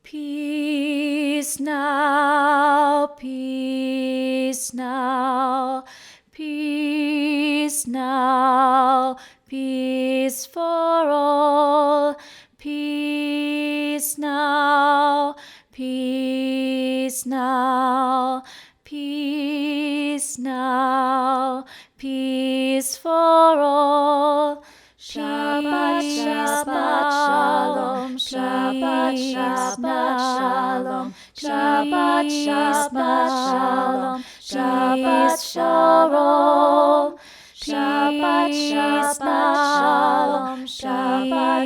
Peace now, peace now, peace now, peace for all. Peace now, peace now, peace now, peace for all. Shabbat, Shabbat, Shalom, Shabbat, Shabbat, Shalom, Shabbat, Shabbat, Shalom, Shabbat, Shalom, Shabbat, Shabbat, Shalom, Shabbat,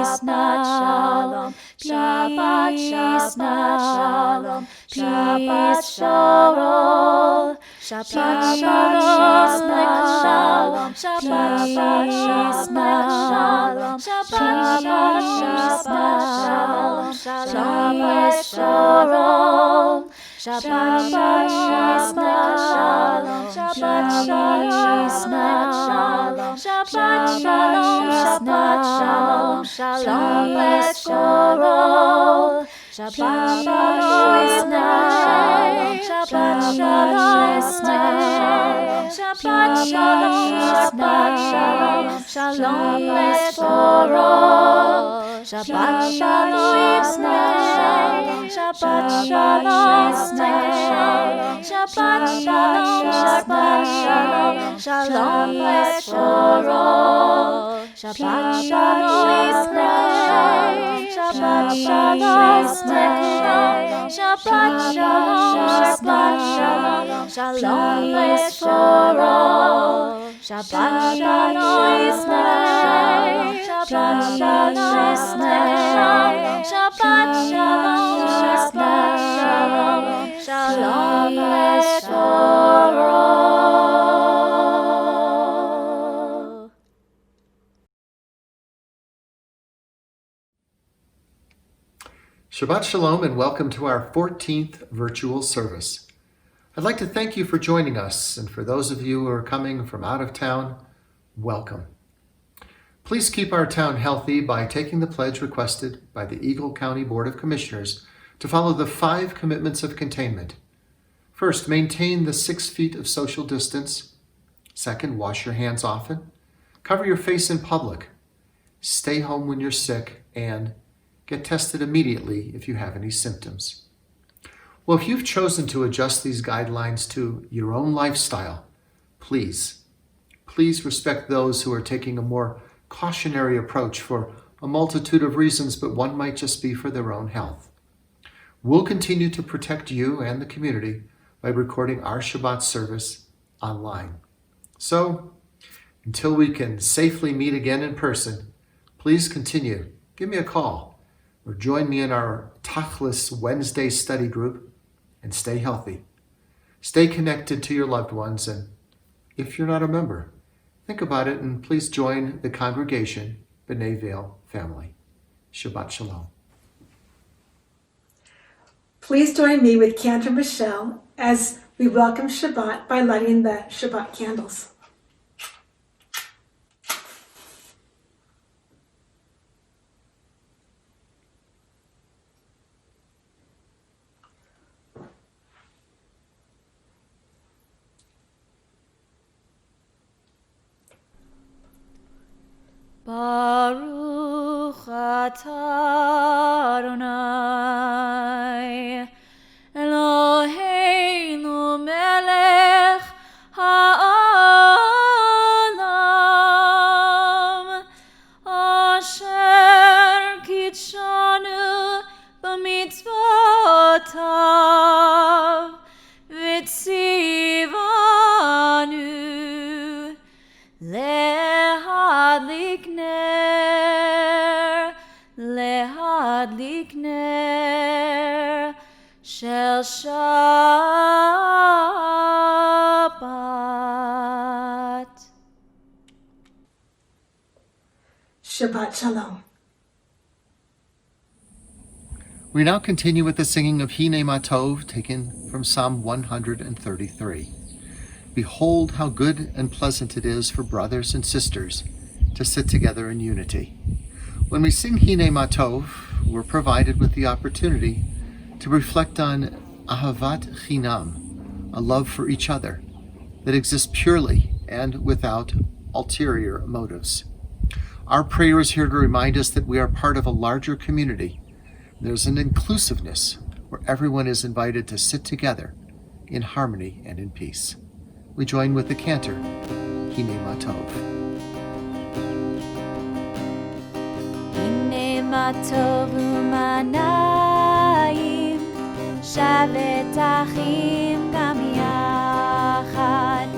Shabbat, Shalom, Shabbat, Shabbat, Shalom, Shabbat, Shalom, Shabbat, Shabbat, Shalom, Shabbat, Shabbat, Shalom, Shabbat, Shabbat, Shalom, Shabbat, Shalom, Shabbat, Shabbat, Shalom, Shabbat, Shabbat, Shalom, Shabbat, Shabbat, Shalom, Shabbat, Shalom, Shabbat, Shalom, Shabbat, Shalom, Shabbat, Shalom, Shalom, Shabbat, Shalom, Shabbat, Shalom, Shabbat, Shalom, Shalom, Shabbat, Shalom, Shabbat, Shalom, Shabbat, Shalom, Shalom, Shabbat, Shalom, Shabbat, Shalom, Shabbat Shalom and welcome to our 14th virtual service. I'd like to thank you for joining us, and for those of you who are coming from out of town, welcome. Please keep our town healthy by taking the pledge requested by the Eagle County Board of Commissioners to follow the 5 commitments of containment. First, maintain the 6 feet of social distance. Second, wash your hands often. Cover your face in public. Stay home when you're sick, and get tested immediately if you have any symptoms. Well, if you've chosen to adjust these guidelines to your own lifestyle, please respect those who are taking a more cautionary approach for a multitude of reasons, but one might just be for their own health. We'll continue to protect you and the community by recording our Shabbat service online. So, until we can safely meet again in person, please continue. Give me a call or join me in our Tachlis Wednesday study group, and stay healthy. Stay connected to your loved ones, and if you're not a member, think about it and please join the congregation, B'nai Vail family. Shabbat Shalom. Please join me with Cantor Michelle as we welcome Shabbat by lighting the Shabbat candles. Baruch atah Adonai Eloheinu melech ha'olam asher kitshanu b'mitzvotav v'tzivanu Lehadlik ner shel Shabbat. Shabbat Shalom. We now continue with the singing of Hine Ma Tov, taken from Psalm 133. Behold how good and pleasant it is for brothers and sisters to sit together in unity. When we sing Hine Ma Tov, we're provided with the opportunity to reflect on Ahavat Chinam, a love for each other that exists purely and without ulterior motives. Our prayer is here to remind us that we are part of a larger community. There's an inclusiveness where everyone is invited to sit together in harmony and in peace. We join with the cantor, Hine Matov. Hine matov u'manayim, shavet achim gam yachad.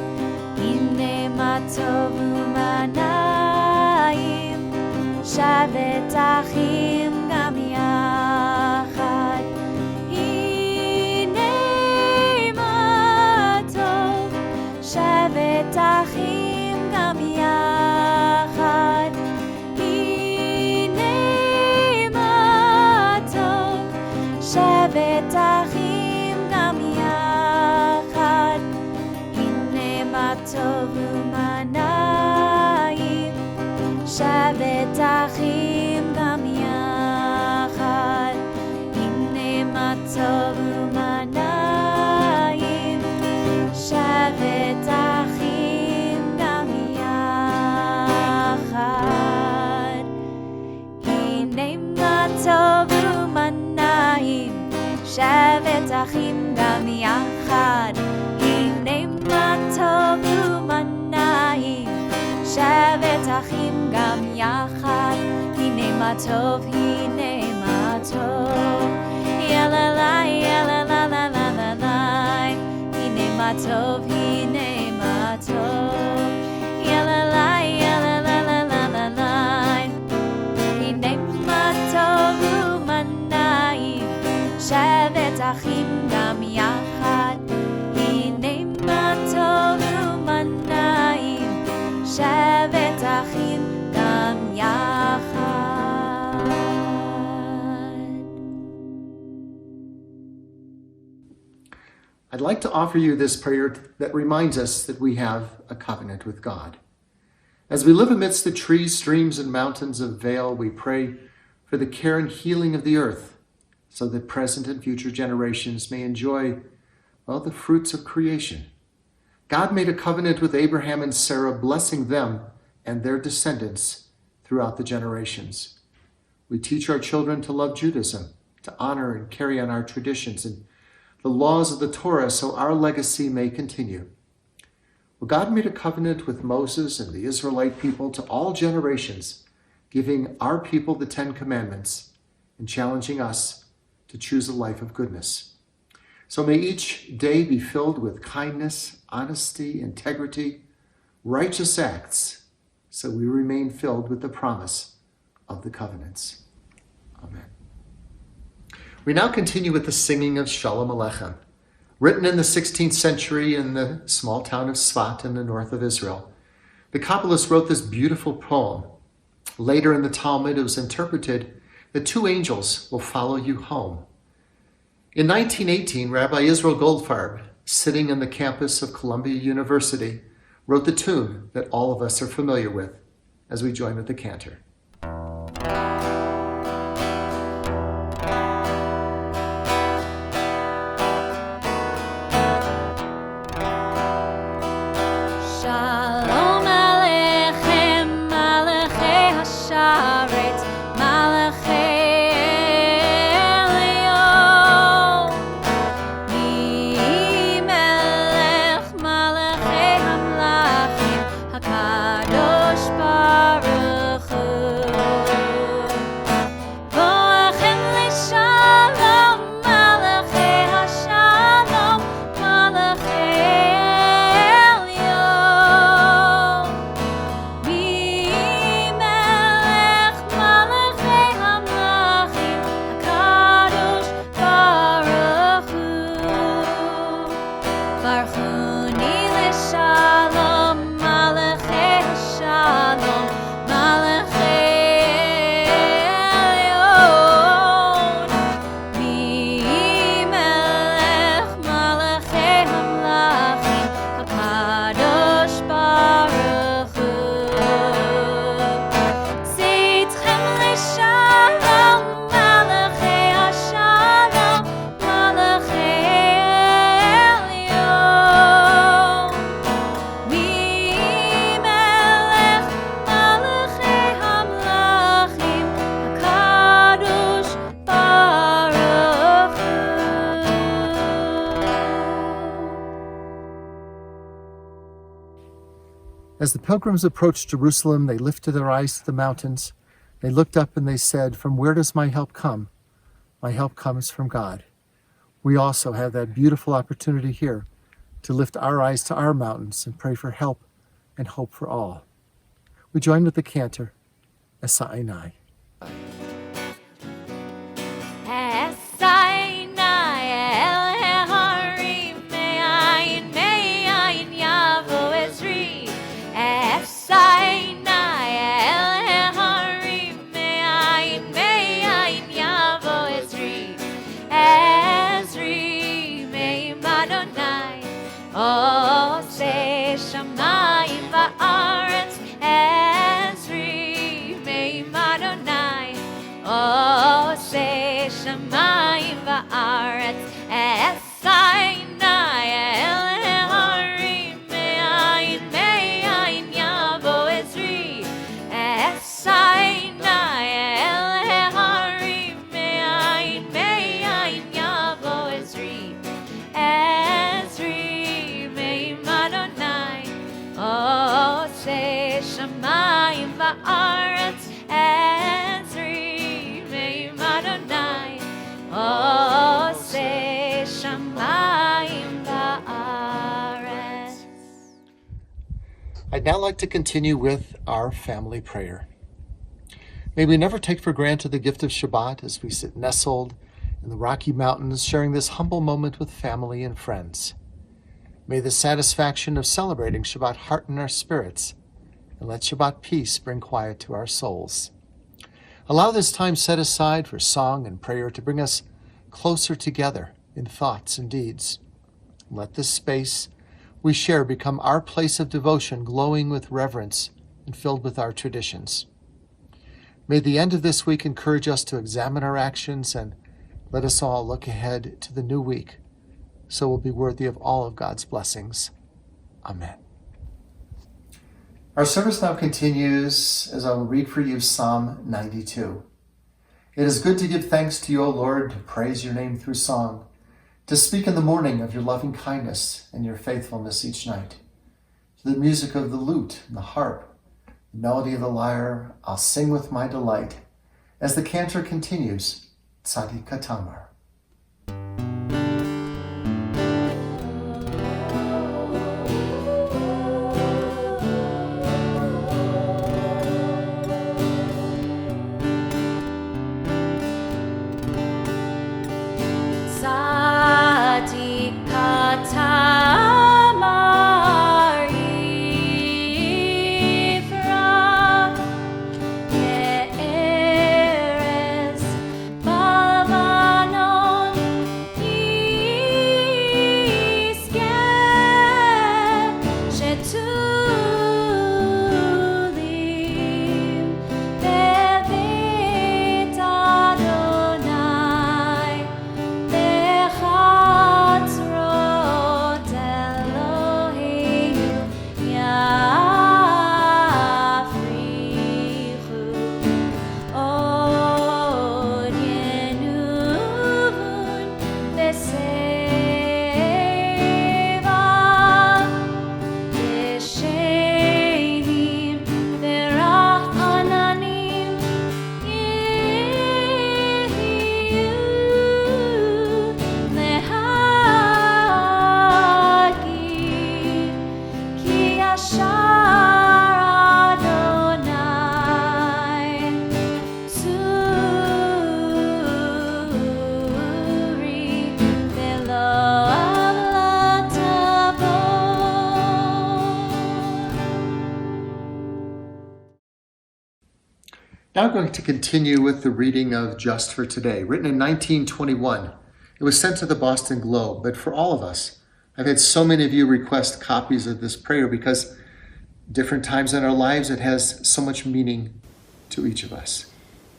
Hine matov u'manayim, shavet achim gam yachad. Hine matov, shavet achim gam yachad. שבת אחים גם יחד, הנה מה טוב ומנעים. שבת אחים גם יחד, הנה מה טוב ומנעים. שבת אחים גם יחד, הנה מה טוב ומנעים. שבת אחים גם יחד, הנה מה טוב ומנעים. שבת אחים גם יחד, הנה מה טוב, הנה מה טוב. יללי, ילללללללי, הנה מה טוב, הנה מה טוב. יללי, יללללללי, הנה מה טוב ומנעים. שבת אחים גם יחד, הנה מה טוב ומנעים. שבת אחים גם יחד. I'd like to offer you this prayer that reminds us that we have a covenant with God. As we live amidst the trees, streams, and mountains of Vail, we pray for the care and healing of the earth, so that present and future generations may enjoy, well, the fruits of creation. God made a covenant with Abraham and Sarah, blessing them and their descendants throughout the generations. We teach our children to love Judaism, to honor and carry on our traditions and the laws of the Torah so our legacy may continue. Well, God made a covenant with Moses and the Israelite people to all generations, giving our people the 10 Commandments and challenging us to choose a life of goodness. So may each day be filled with kindness, honesty, integrity, righteous acts, so we remain filled with the promise of the covenants. Amen. We now continue with the singing of Shalom Aleichem. Written in the 16th century in the small town of Svat in the north of Israel, the Kabbalists wrote this beautiful poem. Later in the Talmud, it was interpreted that 2 angels will follow you home. In 1918, Rabbi Israel Goldfarb, sitting on the campus of Columbia University, wrote the tune that all of us are familiar with as we join with the cantor. Shalom Aleichem, Malachei Hasharet, Malachei Elyon. Mi Melech, Malachei Hamlachim, HaKadosh Baruch Hu. As the pilgrims approached Jerusalem, they lifted their eyes to the mountains. They looked up and they said, "From where does my help come? My help comes from God." We also have that beautiful opportunity here to lift our eyes to our mountains and pray for help and hope for all. We join with the cantor, Esa Einai. I'd now like to continue with our family prayer. May we never take for granted the gift of Shabbat as we sit nestled in the Rocky Mountains, sharing this humble moment with family and friends. May the satisfaction of celebrating Shabbat hearten our spirits, and let Shabbat peace bring quiet to our souls. Allow this time set aside for song and prayer to bring us closer together in thoughts and deeds. Let this space we share become our place of devotion, glowing with reverence and filled with our traditions. May the end of this week encourage us to examine our actions, and let us all look ahead to the new week so we'll be worthy of all of God's blessings. Amen. Our service now continues as I will read for you Psalm 92. It is good to give thanks to you, O Lord, to praise your name through song, to speak in the morning of your loving kindness and your faithfulness each night. To the music of the lute and the harp, the melody of the lyre, I'll sing with my delight. As the cantor continues, Tzadi Katamar. Now I'm going to continue with the reading of Just for Today, written in 1921. It was sent to the Boston Globe, but for all of us, I've had so many of you request copies of this prayer because different times in our lives it has so much meaning to each of us.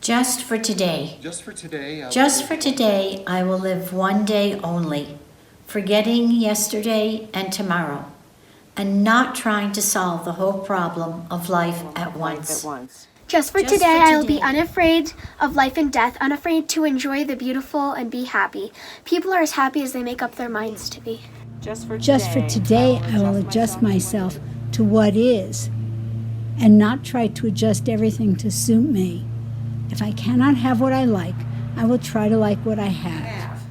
Just for today. Just for today. Just for today, I will live one day only, forgetting yesterday and tomorrow, and not trying to solve the whole problem of life at once. Just for today, I will be unafraid of life and death, unafraid to enjoy the beautiful and be happy. People are as happy as they make up their minds to be. Just for today, I will adjust myself to what is and not try to adjust everything to suit me. If I cannot have what I like, I will try to like what I have.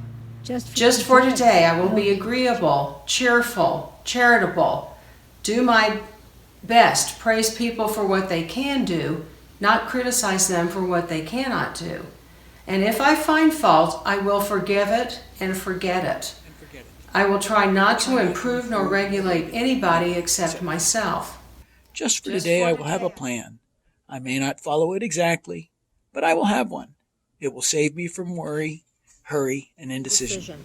Just for today, I will be agreeable, cheerful, charitable, do my best, praise people for what they can do, not criticize them for what they cannot do. And if I find fault, I will forgive it and forget it. I will try not to improve nor regulate anybody except myself. Just for today, I will have a plan. I may not follow it exactly, but I will have one. It will save me from worry, hurry, and indecision.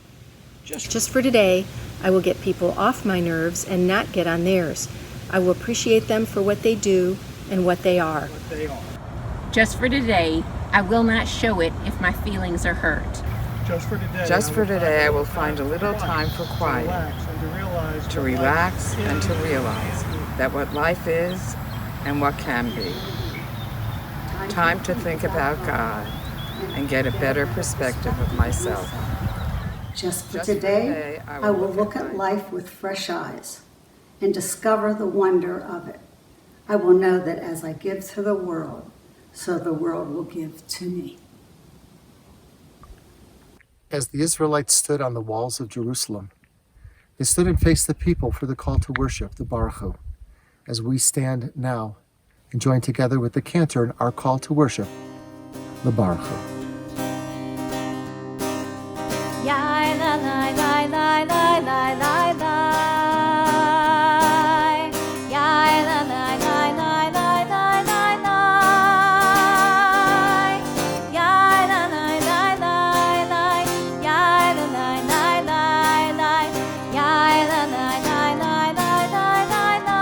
Just for today, I will get people off my nerves and not get on theirs. I will appreciate them for what they do and what they are. Just for today, I will not show it if my feelings are hurt. Just for today, I will find a little time for quiet, to relax and to realize that what life is and what can be. Time to think about God and get a better perspective of myself. Just for today, I will look at life with fresh eyes and discover the wonder of it. I will know that as I give to the world, so the world will give to me. As the Israelites stood on the walls of Jerusalem, they stood and faced the people for the call to worship, the Baruch Hu. As we stand now and join together with the cantor in our call to worship, the Baruch Hu. Yai la la la la la la la la. Yai la la la la la la la la. Yai la la la la la. Yai la la la la la. Yai la la la la la la la la.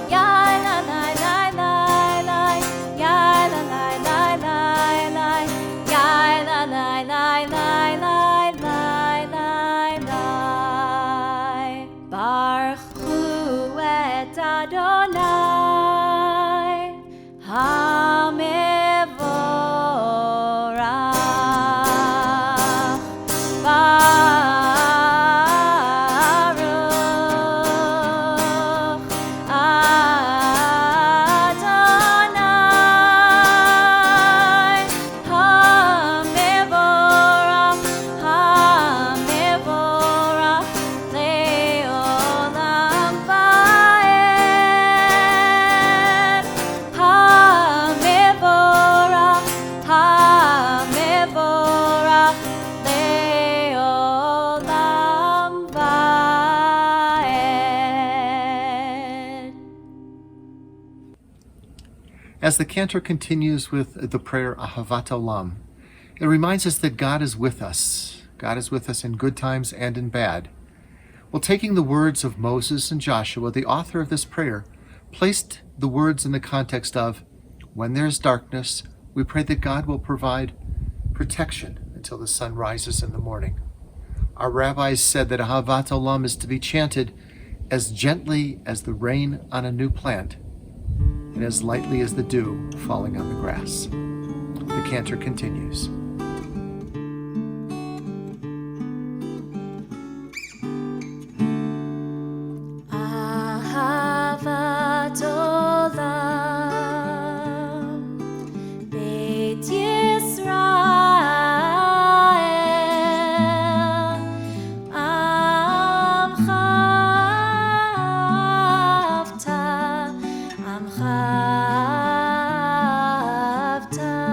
Yai la la la la la. Yai la la la la la. Yai la la la la la la la. Baruch Hu et Adonai HaMevorach. Baruch Adonai HaMevorach. HaMevorach le'olam va'ed. HaMevorach. HaMevorach le'olam va'ed. As the cantor continues with the prayer Ahavat Olam, it reminds us that God is with us. God is with us in good times and in bad. Well, taking the words of Moses and Joshua, the author of this prayer placed the words in the context of, when there is darkness, we pray that God will provide protection until the sun rises in the morning. Our rabbis said that Ahavat Olam is to be chanted as gently as the rain on a new plant and as lightly as the dew falling on the grass. The cantor continues. Ahavat Olam Beit Yisrael Amcha Avta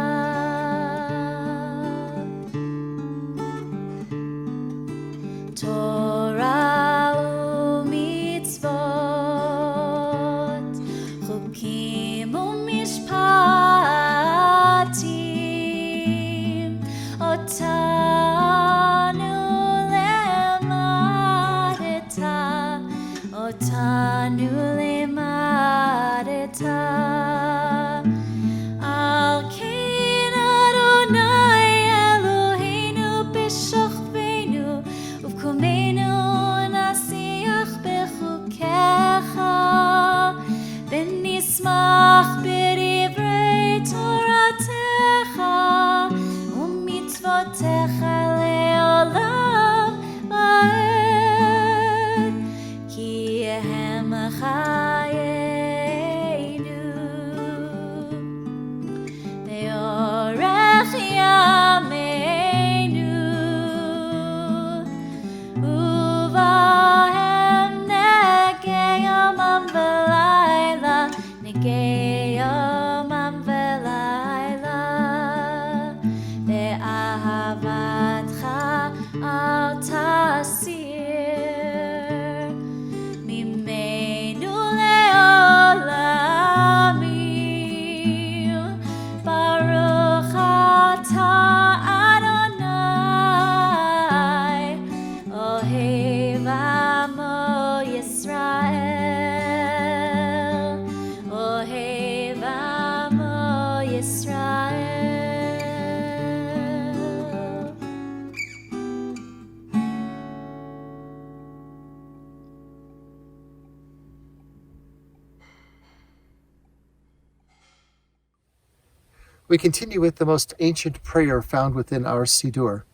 We continue with the most ancient prayer found within our Siddur,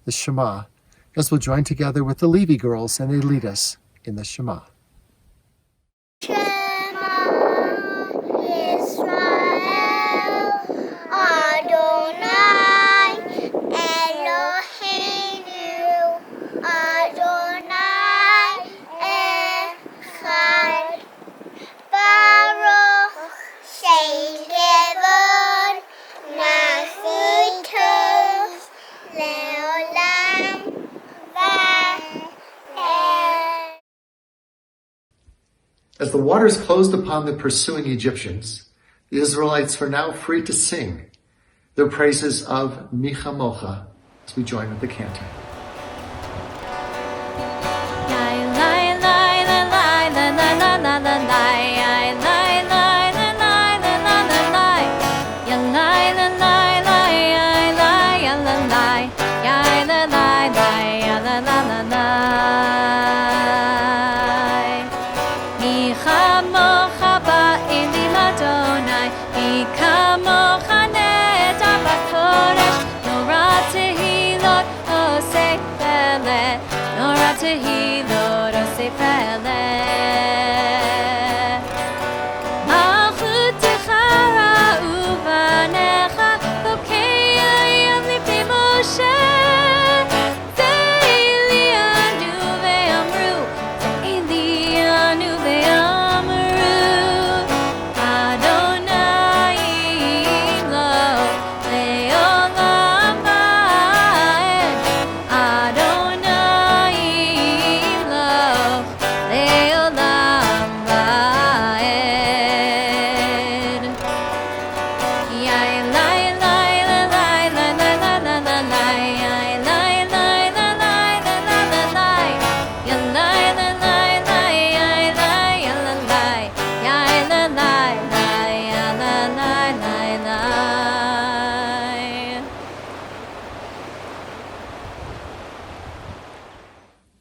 the Shema, as we'll join together with the Levi girls and they lead us in the Shema. As the waters closed upon the pursuing Egyptians, the Israelites are now free to sing their praises of Mi Shebayrach as we join with the cantor.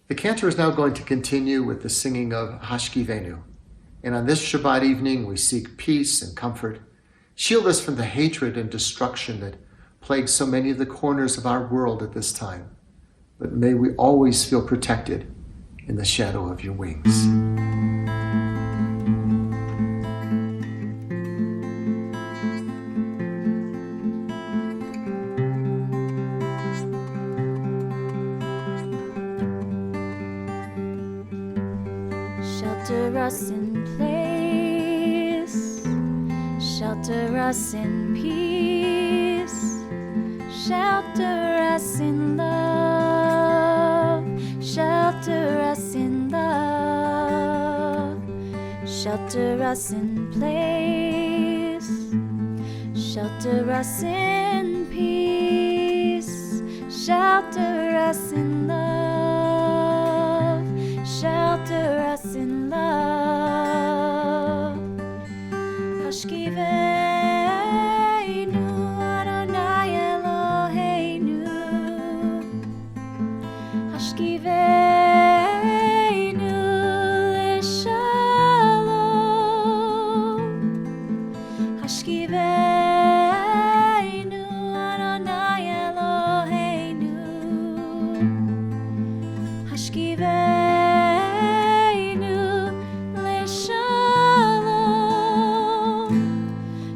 The cantor is now going to continue with the singing of Hashkivenu. And on this Shabbat evening, we seek peace and comfort. Shield us from the hatred and destruction that plagues so many of the corners of our world at this time. But may we always feel protected in the shadow of your wings. Shelter us in place, shelter us in peace, shelter us in love, shelter us in love, shelter us in place, shelter us in peace, shelter us in love, shelter us in love. Hashkivenu Adonai Eloheinu, Hashkivenu L'Shalom, Hashkivenu Adonai Eloheinu, Hashkivenu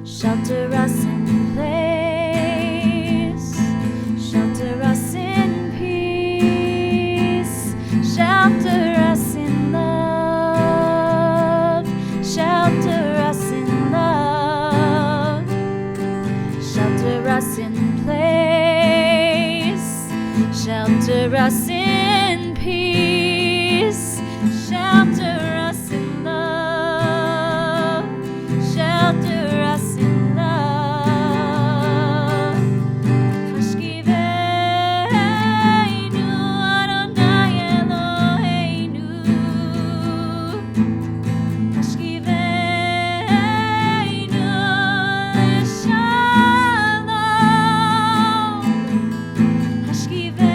shelter us in place, shelter us in peace, shelter us in love, shelter us in love, shelter us in place, shelter us in peace, shelter us in love, shelter us in Hashkivenu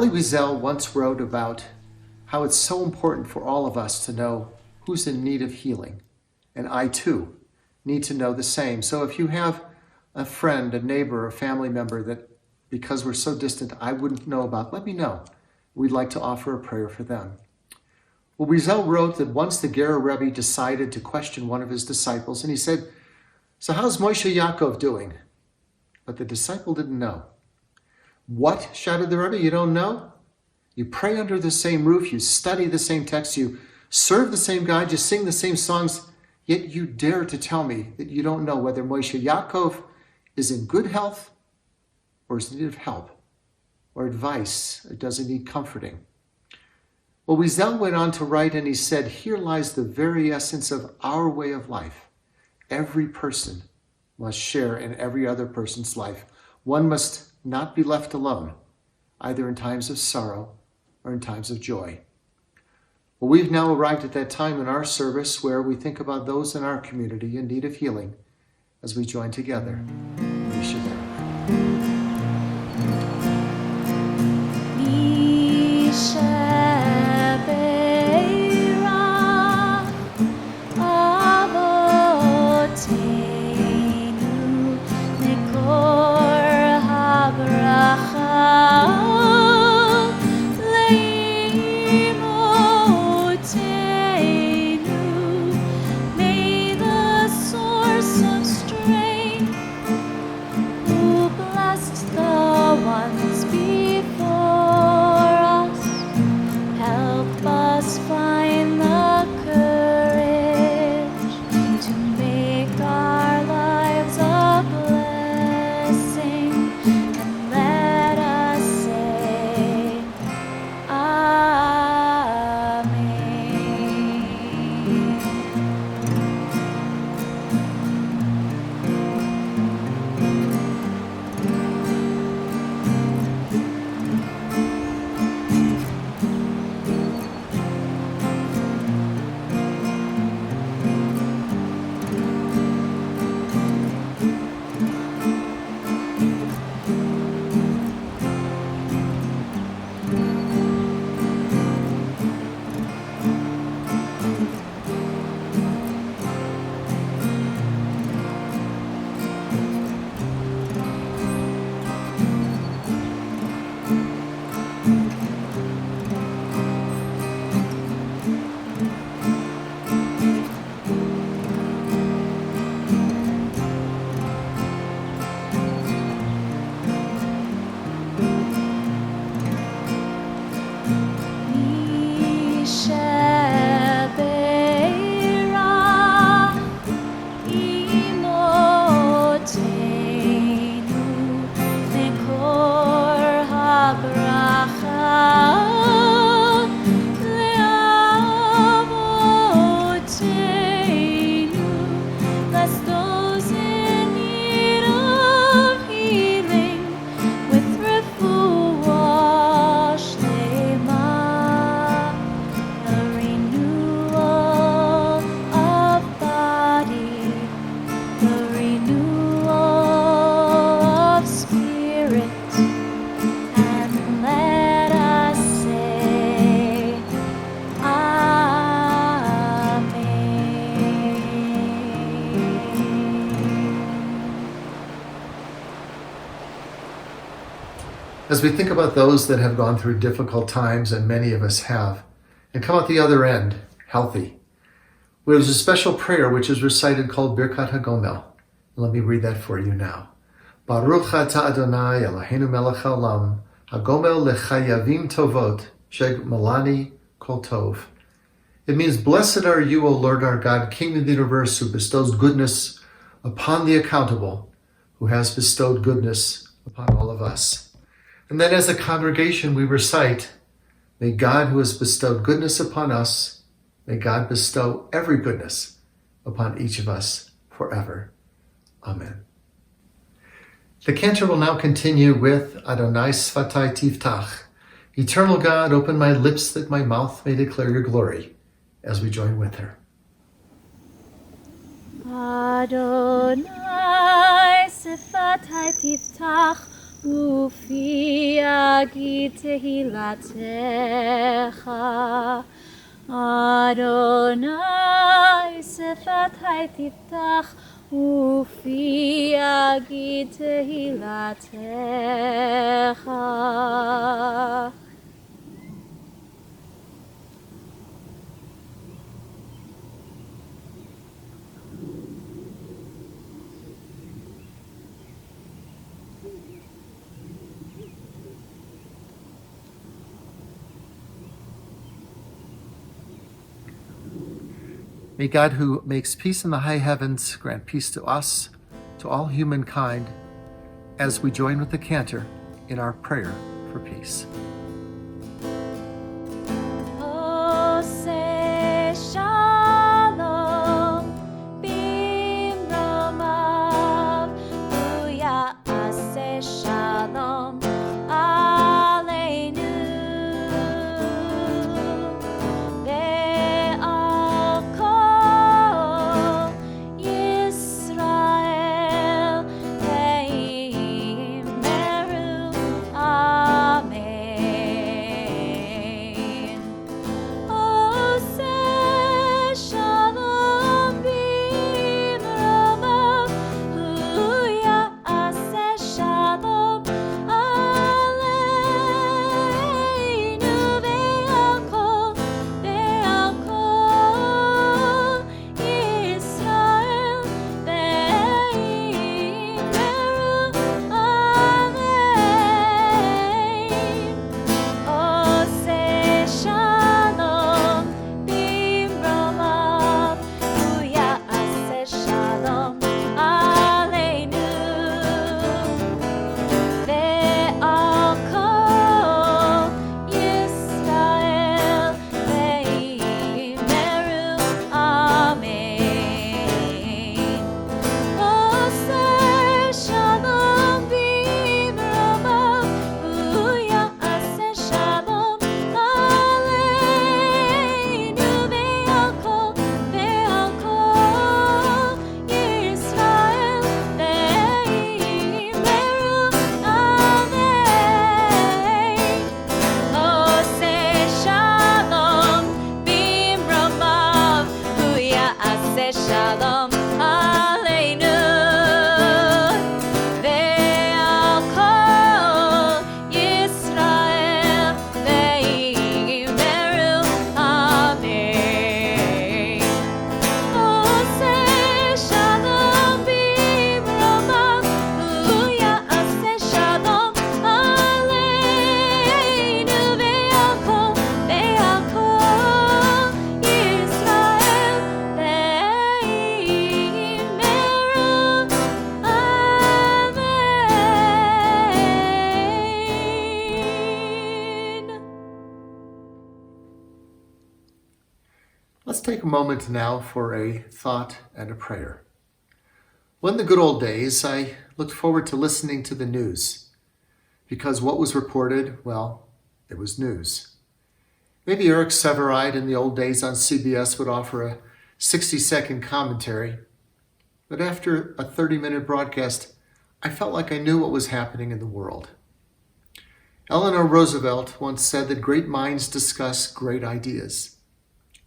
Elie Wiesel once wrote about how it's so important for all of us to know who's in need of healing. And I too need to know the same. So if you have a friend, a neighbor, a family member that because we're so distant I wouldn't know about, let me know. We'd like to offer a prayer for them. Well, Wiesel wrote that once the Ger Rebbe decided to question one of his disciples, and he said, "So how's Moshe Yaakov doing?" But the disciple didn't know. "What?" shouted the Rebbe, "you don't know? You pray under the same roof, you study the same texts, you serve the same God, you sing the same songs, yet you dare to tell me that you don't know whether Moshe Yaakov is in good health or is in need of help or advice or does he need comforting?" Well, Wiesel went on to write, and he said, here lies the very essence of our way of life. Every person must share in every other person's life. One must not be left alone, either in times of sorrow or in times of joy. Well, we've now arrived at that time in our service where we think about those in our community in need of healing as we join together. Mi Shebayrach. Mi Shebayrach, Avoteinu, Mikor HaBracha. As we think about those that have gone through difficult times, and many of us have, and come out the other end healthy, there's a special prayer which is recited called Birkat HaGomel. Let me read that for you now. Baruch Atah Adonai Eloheinu melech haolam, HaGomel lechayavim tovot, shemalani kol tov. It means, blessed are you, O Lord our God, King of the universe, who bestows goodness upon the accountable, who has bestowed goodness upon all of us. And then as a congregation we recite, may God who has bestowed goodness upon us, may God bestow every goodness upon each of us forever. Amen. The cantor will now continue with Adonai Sfatai Tiftach. Eternal God, open my lips that my mouth may declare your glory, as we join with her. Adonai Sfatai Tiftach, ופי יגיד תהילתך. אדוני שפתי תפתח, ופי יגיד תהילתך. May God, who makes peace in the high heavens, grant peace to us, to all humankind, as we join with the cantor in our prayer for peace. עושה שלום במרומיו, הוא יעשה שלום עלינו. ועל כל ישראל ואמרו אמן. עושה שלום במרומיו, הוא יעשה שלום עלינו. ועל כל ישראל ואמרו אמן. עושה שלום במרומיו, הוא יעשה שלום עלינו. ועל כל ישראל ואמרו אמן. עושה שלום במרומיו, הוא יעשה שלום עלינו. ועל כל ישראל ואמרו אמן. עושה שלום במרומיו, הוא יעשה שלום עלינו. ועל כל ישראל ואמרו אמן. עושה שלום במרומיו, הוא יעשה שלום עלינו. ועל כל ישראל ואמרו אמן. Let's take a moment now for a thought and a prayer. Well, in the good old days, I looked forward to listening to the news, because what was reported, well, it was news. Maybe Eric Severide in the old days on CBS would offer a 60-second commentary, but after a 30-minute broadcast, I felt like I knew what was happening in the world. Eleanor Roosevelt once said that great minds discuss great ideas.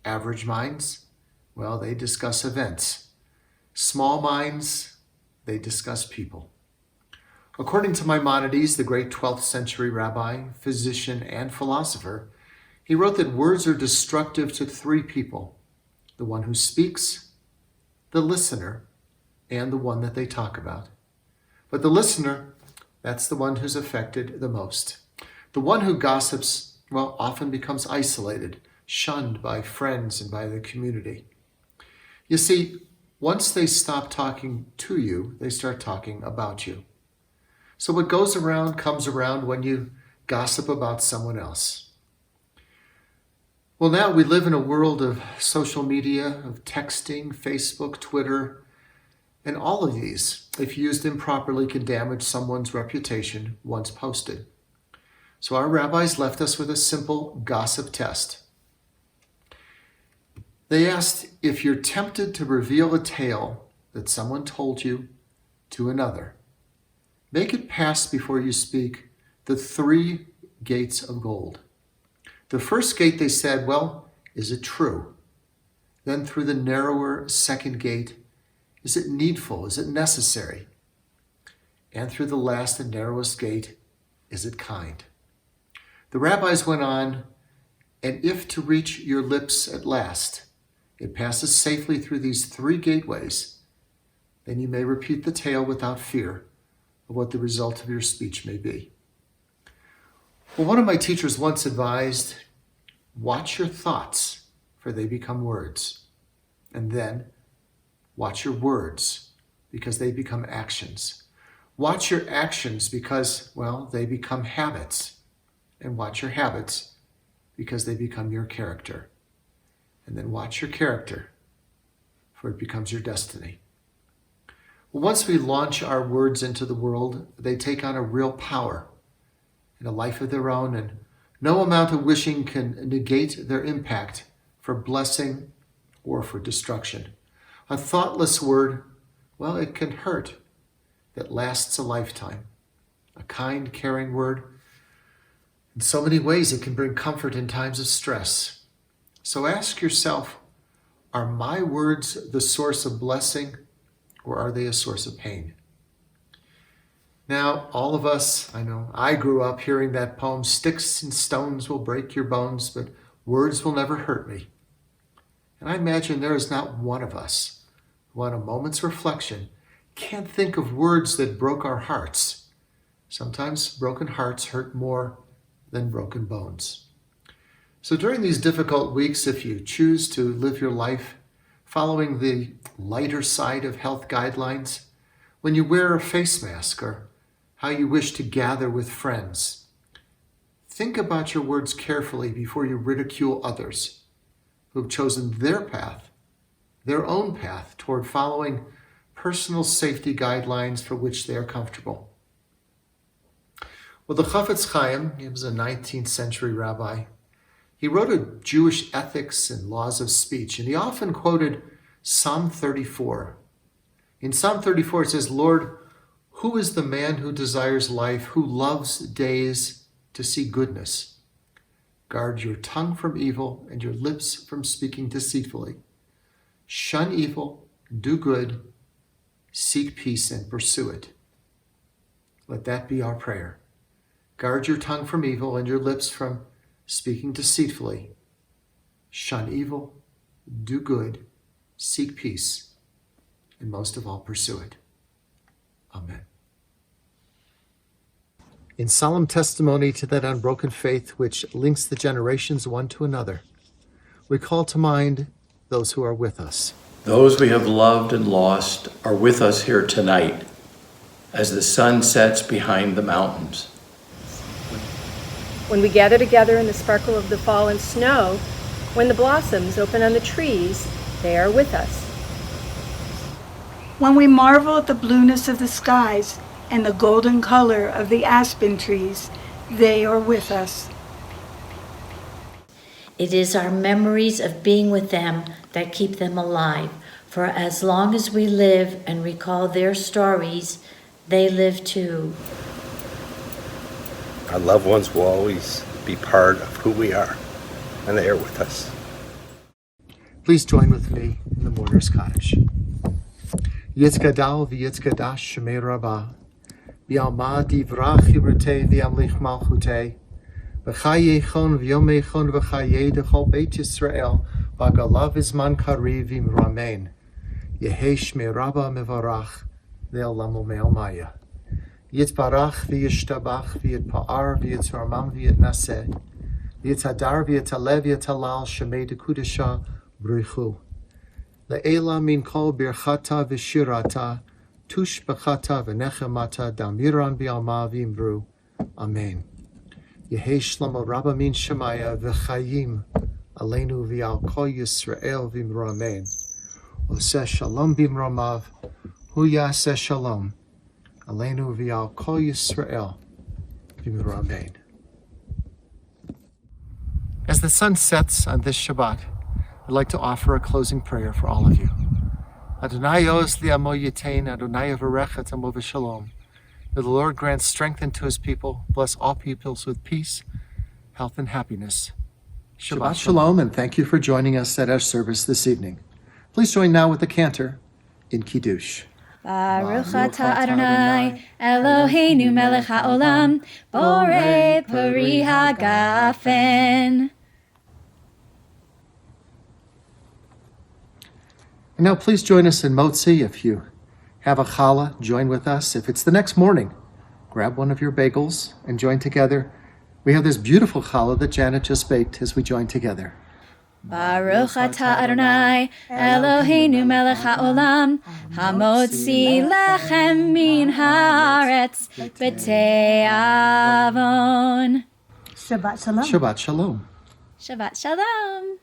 Average minds, well, they discuss events. Small minds, they discuss people. According to Maimonides, the great 12th century rabbi, physician, and philosopher, he wrote that words are destructive to three people: the one who speaks, the listener, and the one that they talk about. But the listener, that's the one who's affected the most. The one who gossips, well, often becomes isolated, shunned by friends and by the community. You see, once they stop talking to you, they start talking about you. So what goes around comes around when you gossip about someone else. Well, now we live in a world of social media, of texting, Facebook, Twitter, and all of these, if used improperly, can damage someone's reputation once posted. So our rabbis left us with a simple gossip test. They asked, if you're tempted to reveal a tale that someone told you to another, make it pass before you speak the 3 gates of gold. The first gate they said, well, is it true? Then through the narrower second gate, is it needful? Is it necessary? And through the last and narrowest gate, is it kind? The rabbis went on, and if to reach your lips at last, it passes safely through these 3 gateways, then you may repeat the tale without fear of what the result of your speech may be. Well, one of my teachers once advised, watch your thoughts, for they become words. And then, watch your words, because they become actions. Watch your actions because, well, they become habits. And watch your habits because they become your character. And then watch your character, for it becomes your destiny. Well, once we launch our words into the world, they take on a real power and a life of their own, and no amount of wishing can negate their impact for blessing or for destruction. A thoughtless word, well, it can hurt, that lasts a lifetime. A kind, caring word, in so many ways it can bring comfort in times of stress. So ask yourself, are my words the source of blessing, or are they a source of pain? Now, all of us, I know, I grew up hearing that poem, sticks and stones will break your bones, but words will never hurt me. And I imagine there is not one of us who on a moment's reflection can't think of words that broke our hearts. Sometimes broken hearts hurt more than broken bones. So during these difficult weeks, if you choose to live your life following the lighter side of health guidelines, when you wear a face mask or how you wish to gather with friends, think about your words carefully before you ridicule others who have chosen their path, their own path toward following personal safety guidelines for which they are comfortable. Well, the Chafetz Chaim, he was a 19th century rabbi. He wrote a Jewish ethics and laws of speech, and he often quoted Psalm 34. In Psalm 34, it says, Lord, who is the man who desires life, who loves days to see goodness? Guard your tongue from evil and your lips from speaking deceitfully. Shun evil, do good, seek peace and pursue it. Let that be our prayer. Guard your tongue from evil and your lips from speaking deceitfully. Shun evil, do good, seek peace, and most of all, pursue it. Amen. In solemn testimony to that unbroken faith which links the generations one to another, we call to mind those who are with us. Those we have loved and lost are with us here tonight as the sun sets behind the mountains. When we gather together in the sparkle of the fallen snow, when the blossoms open on the trees, they are with us. When we marvel at the blueness of the skies and the golden color of the aspen trees, they are with us. It is our memories of being with them that keep them alive. For as long as we live and recall their stories, they live too. Our loved ones will always be part of who we are, and they are with us. Please join with me in the mourner's Kaddish. Yitzgadal v'yitzgadash shemei rabbah, v'yalma divrach yibrutei v'yamlich malchutei, v'chayechon v'yomechon v'chayei dechol beit Yisrael, v'agalav izman kariv v'imramein, yehei shmei rabbah mevarach, ve'olam u'me'omaya. Yitbarach v'yishtabach v'yitpa'ar v'yitzormam v'yitnaseh, v'yitadar v'yitalev v'yitalal shemei dekudesha brichu. Le'ela min kol birchata v'shirata, tush b'chata v'nechemata damiran v'yalma v'imru. Amen. Yehei shlomo rabba min shemaya v'chayim aleinu v'yal kol Yisrael v'imru. Amen. Oseh shalom b'imromav, hu yaseh shalom. Aleinu v'yal kol Yisrael v'imru. Amen. As the sun sets on this Shabbat, I'd like to offer a closing prayer for all of you. Adonai oz li'amo yitain, Adonai avarech et amo v'shalom. May the Lord grant strength unto his people, bless all peoples with peace, health, and happiness. Shabbat Shalom, and thank you for joining us at our service this evening. Please join now with the cantor in Kiddush. Baruch atah Adonai, Eloheinu melech haolam, borei peri hagafen. And now please join us in Motzi. If you have a challah, join with us. If it's the next morning, grab one of your bagels and join together. We have this beautiful challah that Janet just baked as we join together. Baruch atah Adonai, Eloheinu melech haolam, hamotzi lechem min haaretz b'te'avon. Shabbat Shalom. Shabbat Shalom. Shabbat Shalom.